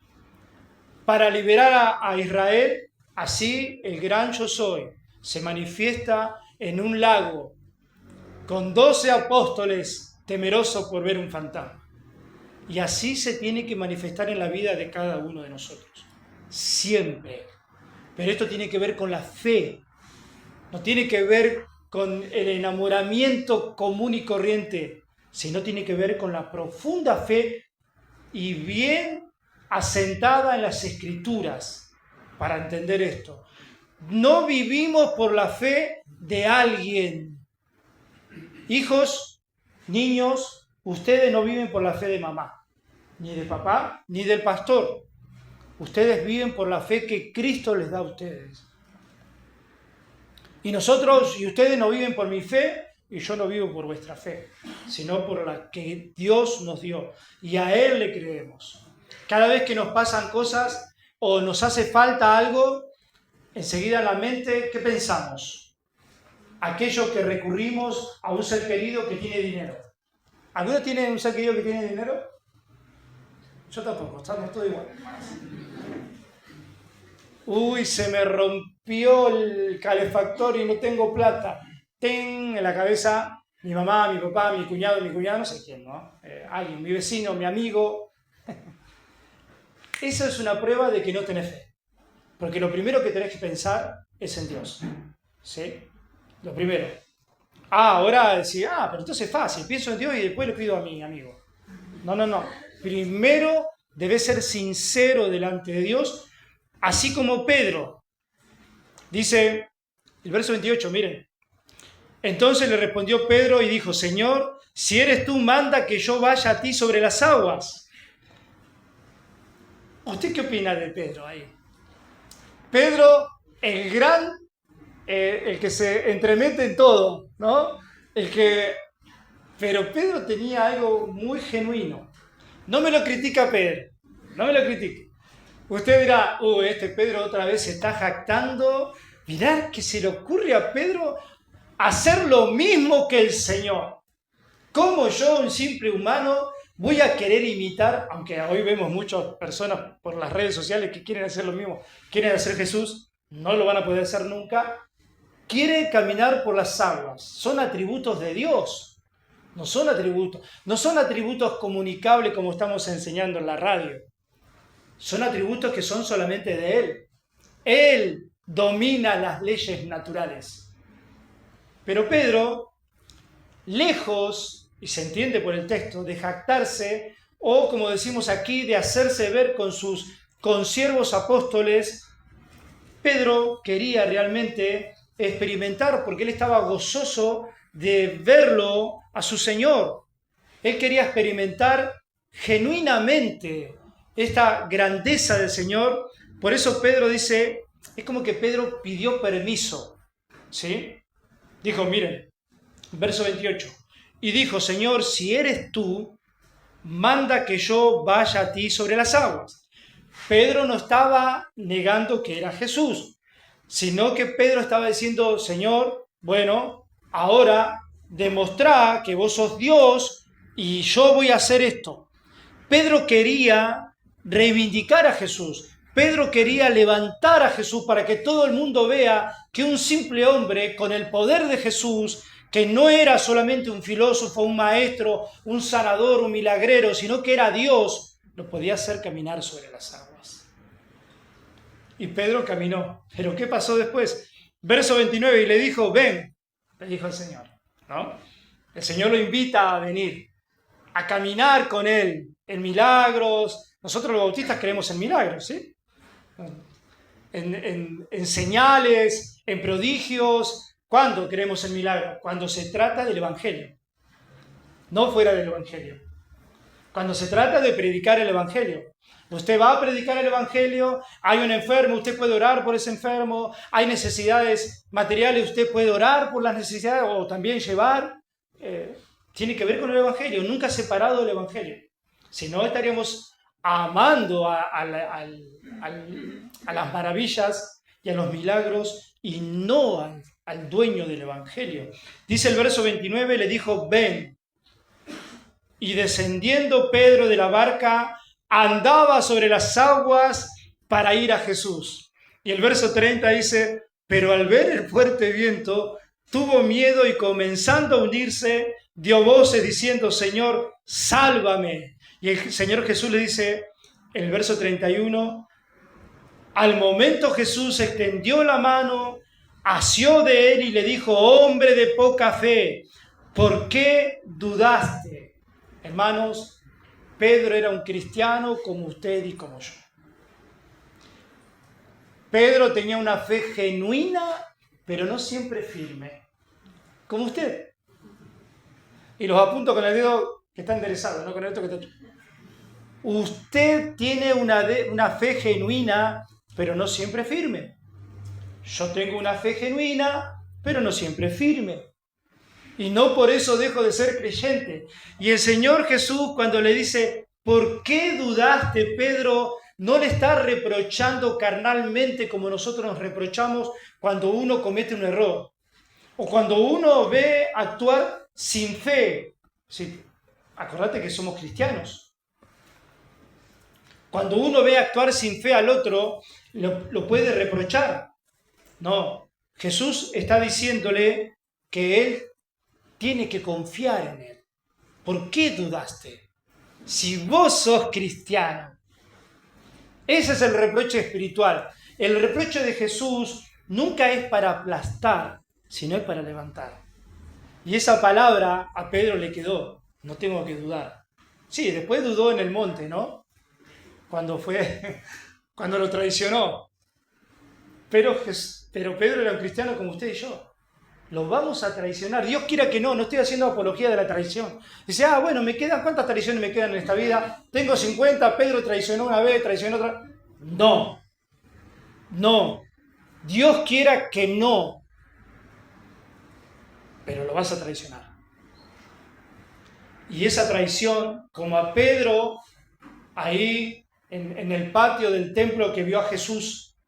Para liberar a Israel, así el gran yo soy se manifiesta en un lago con 12 apóstoles temerosos por ver un fantasma. Y así se tiene que manifestar en la vida de cada uno de nosotros. siempre. Pero esto tiene que ver con la fe, no tiene que ver con el enamoramiento común y corriente, sino tiene que ver con la profunda fe y bien asentada en las Escrituras para entender esto. No vivimos por la fe de alguien. Hijos, niños, ustedes no viven por la fe de mamá, ni de papá, ni del pastor. Ustedes viven por la fe que Cristo les da a ustedes. Y nosotros y ustedes no viven por mi fe, y yo no vivo por vuestra fe, sino por la que Dios nos dio. Y a Él le creemos. Cada vez que nos pasan cosas o nos hace falta algo, enseguida en la mente, ¿qué pensamos? Aquello que recurrimos a un ser querido que tiene dinero. ¿Alguno tiene un ser querido que tiene dinero? Yo tampoco, estamos todos igual. Uy, se me rompió el calefactor y no tengo plata. Ten en la cabeza mi mamá, mi papá, mi cuñado, no sé quién, ¿no? Alguien, mi vecino, mi amigo. Eso es una prueba de que no tenés fe. Porque lo primero que tenés que pensar es en Dios. ¿Sí? Lo primero. Ahora decir, pero entonces es fácil, pienso en Dios y después le pido a mi amigo. No. Primero debes ser sincero delante de Dios, así como Pedro. Dice el verso 28, miren. Entonces le respondió Pedro y dijo, Señor, si eres tú, manda que yo vaya a ti sobre las aguas. ¿Usted qué opina de Pedro ahí? Pedro, el gran, el que se entremete en todo, ¿no? Pero Pedro tenía algo muy genuino. No me lo critica Pedro, no me lo critique. Usted dirá, este Pedro otra vez se está jactando. Mirá que se le ocurre a Pedro hacer lo mismo que el Señor. ¿Cómo yo, un simple humano, voy a querer imitar, aunque hoy vemos muchas personas por las redes sociales que quieren hacer lo mismo, quieren hacer Jesús, no lo van a poder hacer nunca, quiere caminar por las aguas, son atributos de Dios, no son atributos comunicables como estamos enseñando en la radio, son atributos que son solamente de Él. Él domina las leyes naturales. Pero Pedro, lejos, y se entiende por el texto, de jactarse, o como decimos aquí, de hacerse ver con sus consiervos apóstoles, Pedro quería realmente experimentar, porque él estaba gozoso de verlo a su Señor. Él quería experimentar genuinamente esta grandeza del Señor. Por eso Pedro dice, es como que Pedro pidió permiso, ¿sí? Dijo, miren, verso 28, y dijo, Señor, si eres tú, manda que yo vaya a ti sobre las aguas. Pedro no estaba negando que era Jesús, sino que Pedro estaba diciendo, Señor, bueno, ahora demostrá que vos sos Dios y yo voy a hacer esto. Pedro quería reivindicar a Jesús. Pedro quería levantar a Jesús para que todo el mundo vea que un simple hombre con el poder de Jesús, que no era solamente un filósofo, un maestro, un sanador, un milagrero, sino que era Dios, lo podía hacer caminar sobre las aguas. Y Pedro caminó. ¿Pero qué pasó después? Verso 29, y le dijo, ven, le dijo el Señor, ¿no? El Señor lo invita a venir, a caminar con Él, en milagros. Nosotros los bautistas creemos en milagros, ¿sí? En señales, en prodigios. ¿Cuándo creemos en milagros? Cuando se trata del Evangelio, no fuera del Evangelio. Cuando se trata de predicar el Evangelio. Usted va a predicar el Evangelio, hay un enfermo, usted puede orar por ese enfermo, hay necesidades materiales, usted puede orar por las necesidades o también llevar. Tiene que ver con el Evangelio, nunca separado del Evangelio. Si no, estaríamos amando a las maravillas y a los milagros y no al dueño del Evangelio. Dice el verso 29, le dijo, ven. Y descendiendo Pedro de la barca, andaba sobre las aguas para ir a Jesús. Y el verso 30 dice, pero al ver el fuerte viento, tuvo miedo y comenzando a hundirse, dio voces diciendo, Señor, sálvame. Y el Señor Jesús le dice, el verso 31, Al momento Jesús extendió la mano, asió de él y le dijo: hombre de poca fe, ¿por qué dudaste? Hermanos, Pedro era un cristiano como usted y como yo. Pedro tenía una fe genuina, pero no siempre firme, como usted. Y los apunto con el dedo que está enderezado, no con el otro que está... Usted tiene una fe genuina, pero no siempre firme. Yo tengo una fe genuina, pero no siempre firme. Y no por eso dejo de ser creyente. Y el Señor Jesús, cuando le dice: ¿por qué dudaste, Pedro?, no le está reprochando carnalmente como nosotros nos reprochamos cuando uno comete un error. O cuando uno ve actuar sin fe. Sí, acordate que somos cristianos. Cuando uno ve actuar sin fe al otro, lo puede reprochar. No, Jesús está diciéndole que él tiene que confiar en él. ¿Por qué dudaste? Si vos sos cristiano. Ese es el reproche espiritual. El reproche de Jesús nunca es para aplastar, sino es para levantar. Y esa palabra a Pedro le quedó: no tengo que dudar. Sí, después dudó en el monte, ¿no? Cuando lo traicionó. Pero Pedro era un cristiano como usted y yo. Lo vamos a traicionar. Dios quiera que no estoy haciendo apología de la traición. Dice: bueno, ¿cuántas traiciones me quedan en esta vida? Tengo 50, Pedro traicionó una vez, traicionó otra. No. Dios quiera que no. Pero lo vas a traicionar. Y esa traición, como a Pedro, ahí en el patio del templo que vio a Jesús,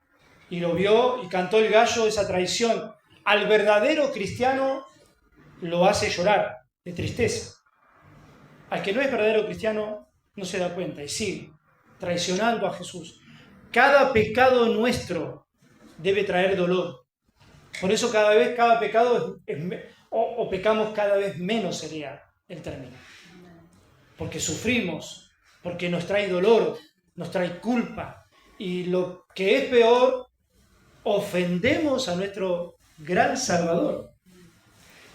y lo vio y cantó el gallo, esa traición, al verdadero cristiano lo hace llorar de tristeza. Al que no es verdadero cristiano no se da cuenta y sigue traicionando a Jesús. Cada pecado nuestro debe traer dolor. Por eso cada pecado o pecamos cada vez menos, sería el término. Porque sufrimos, porque nos trae dolor, nos trae culpa. Y lo que es peor, ofendemos a nuestro gran Salvador,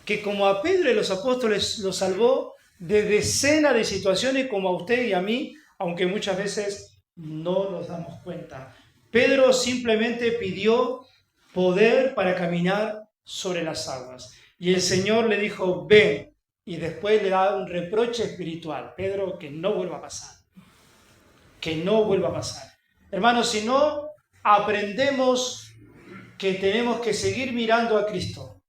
que como a Pedro y los apóstoles lo salvó de decenas de situaciones como a usted y a mí, aunque muchas veces no nos damos cuenta. Pedro simplemente pidió poder para caminar sobre las aguas. Y el Señor le dijo: ven. Y después le da un reproche espiritual: Pedro, que no vuelva a pasar. Que no vuelva a pasar. Hermanos, si no aprendemos que tenemos que seguir mirando a Cristo.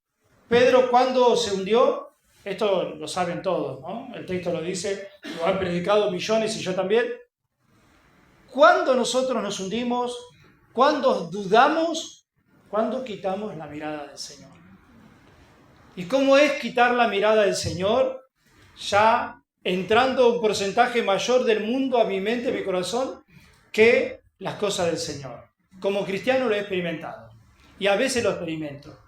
Pedro, cuando se hundió, esto lo saben todos, ¿no? El texto lo dice, lo han predicado millones y yo también. Cuando nosotros nos hundimos, cuando dudamos, cuando quitamos la mirada del Señor. ¿Y cómo es quitar la mirada del Señor? Ya entrando un porcentaje mayor del mundo a mi mente, a mi corazón, que las cosas del Señor. Como cristiano lo he experimentado. Y a veces lo experimento.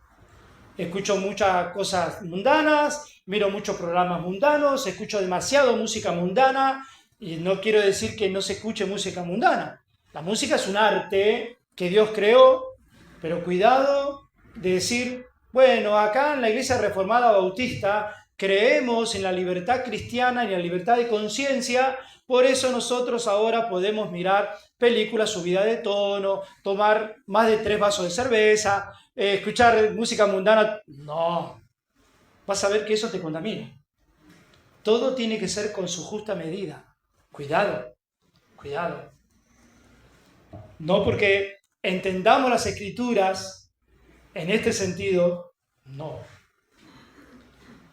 Escucho muchas cosas mundanas, miro muchos programas mundanos, escucho demasiado música mundana, y no quiero decir que no se escuche música mundana. La música es un arte que Dios creó, pero cuidado de decir: bueno, acá en la Iglesia Reformada Bautista creemos en la libertad cristiana y en la libertad de conciencia, por eso nosotros ahora podemos mirar películas subidas de tono, tomar más de 3 vasos de cerveza, escuchar música mundana. No, vas a ver que eso te contamina. Todo tiene que ser con su justa medida. Cuidado. No porque entendamos las Escrituras en este sentido, no.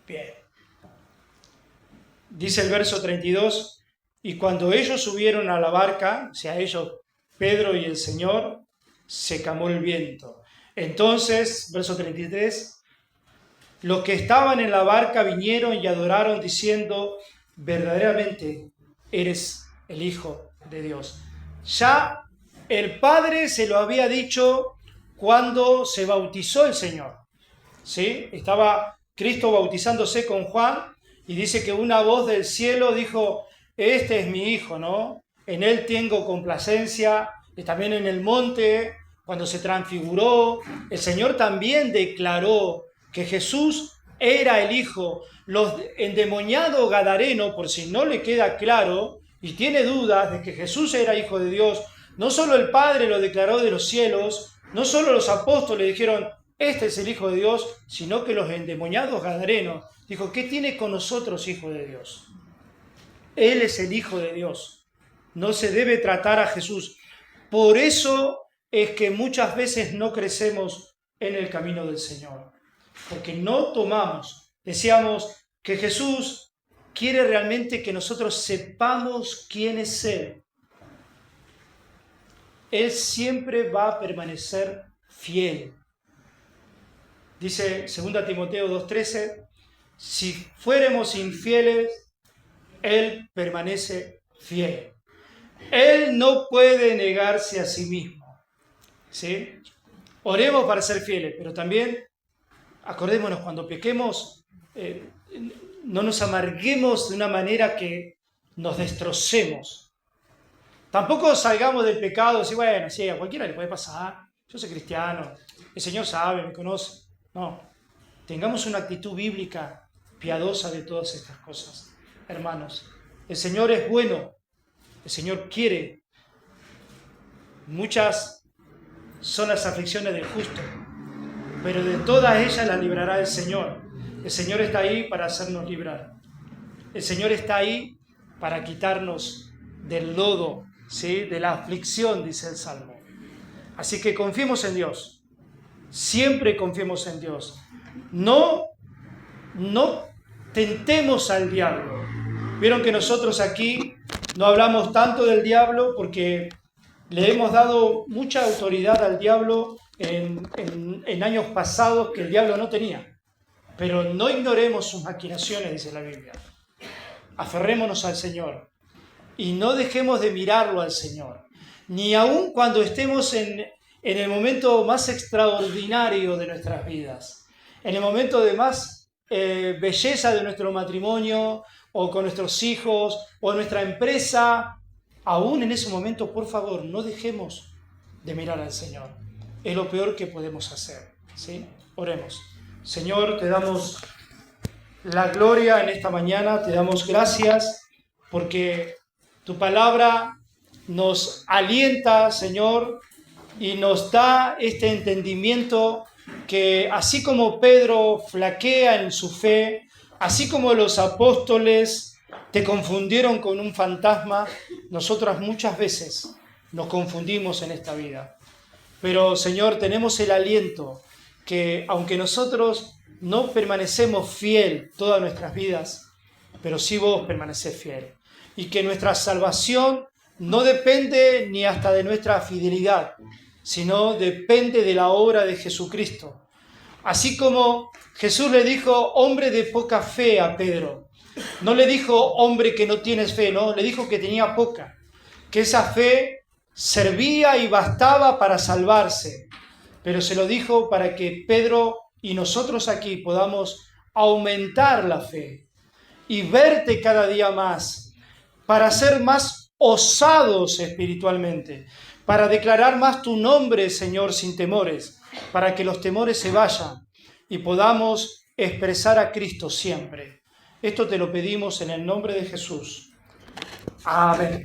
Bien. Dice el verso 32, y cuando ellos subieron a la barca, o sea, ellos, Pedro y el Señor, se calmó el viento. Entonces, verso 33, los que estaban en la barca vinieron y adoraron diciendo: verdaderamente eres el Hijo de Dios. Ya el Padre se lo había dicho cuando se bautizó el Señor. ¿Sí? Estaba Cristo bautizándose con Juan y dice que una voz del cielo dijo: este es mi Hijo, ¿no? En él tengo complacencia, también en el monte, cuando se transfiguró, el Señor también declaró que Jesús era el Hijo. Los endemoniados gadarenos, por si no le queda claro y tiene dudas de que Jesús era Hijo de Dios, no solo el Padre lo declaró de los cielos, no solo los apóstoles dijeron, este es el Hijo de Dios, sino que los endemoniados gadarenos dijo, ¿qué tiene con nosotros, Hijo de Dios? Él es el Hijo de Dios. No se debe tratar a Jesús. Por eso es que muchas veces no crecemos en el camino del Señor. Porque no tomamos, decíamos que Jesús quiere realmente que nosotros sepamos quién es Él. Él siempre va a permanecer fiel. Dice 2 Timoteo 2:13, si fuéramos infieles, Él permanece fiel. Él no puede negarse a sí mismo. ¿Sí? Oremos para ser fieles, pero también acordémonos, cuando pequemos, no nos amarguemos de una manera que nos destrocemos. Tampoco salgamos del pecado y decir, bueno, sí, a cualquiera le puede pasar, yo soy cristiano, el Señor sabe, me conoce. No, tengamos una actitud bíblica, piadosa de todas estas cosas. Hermanos, el Señor es bueno, el Señor quiere. Muchas son las aflicciones del justo, pero de todas ellas las librará el Señor. El Señor está ahí para hacernos librar. El Señor está ahí para quitarnos del lodo, ¿sí? De la aflicción, dice el Salmo. Así que confiemos en Dios. Siempre confiemos en Dios. No tentemos al diablo. Vieron que nosotros aquí no hablamos tanto del diablo porque le hemos dado mucha autoridad al diablo en años pasados que el diablo no tenía. Pero no ignoremos sus maquinaciones, dice la Biblia. Aferrémonos al Señor y no dejemos de mirarlo al Señor. Ni aun cuando estemos en el momento más extraordinario de nuestras vidas, en el momento de más belleza de nuestro matrimonio, o con nuestros hijos, o en nuestra empresa, aún en ese momento, por favor, no dejemos de mirar al Señor. Es lo peor que podemos hacer, ¿sí? Oremos. Señor, te damos la gloria en esta mañana, te damos gracias porque tu palabra nos alienta, Señor, y nos da este entendimiento que así como Pedro flaquea en su fe, así como los apóstoles te confundieron con un fantasma, nosotras muchas veces nos confundimos en esta vida. Pero, Señor, tenemos el aliento que, aunque nosotros no permanecemos fiel todas nuestras vidas, pero sí vos permanecés fiel. Y que nuestra salvación no depende ni hasta de nuestra fidelidad, sino depende de la obra de Jesucristo. Así como Jesús le dijo, hombre de poca fe a Pedro. No le dijo, hombre que no tienes fe, no, le dijo que tenía poca. Que esa fe servía y bastaba para salvarse. Pero se lo dijo para que Pedro y nosotros aquí podamos aumentar la fe y verte cada día más, para ser más osados espiritualmente, para declarar más tu nombre, Señor, sin temores, para que los temores se vayan y podamos expresar a Cristo siempre. Esto te lo pedimos en el nombre de Jesús. Amén.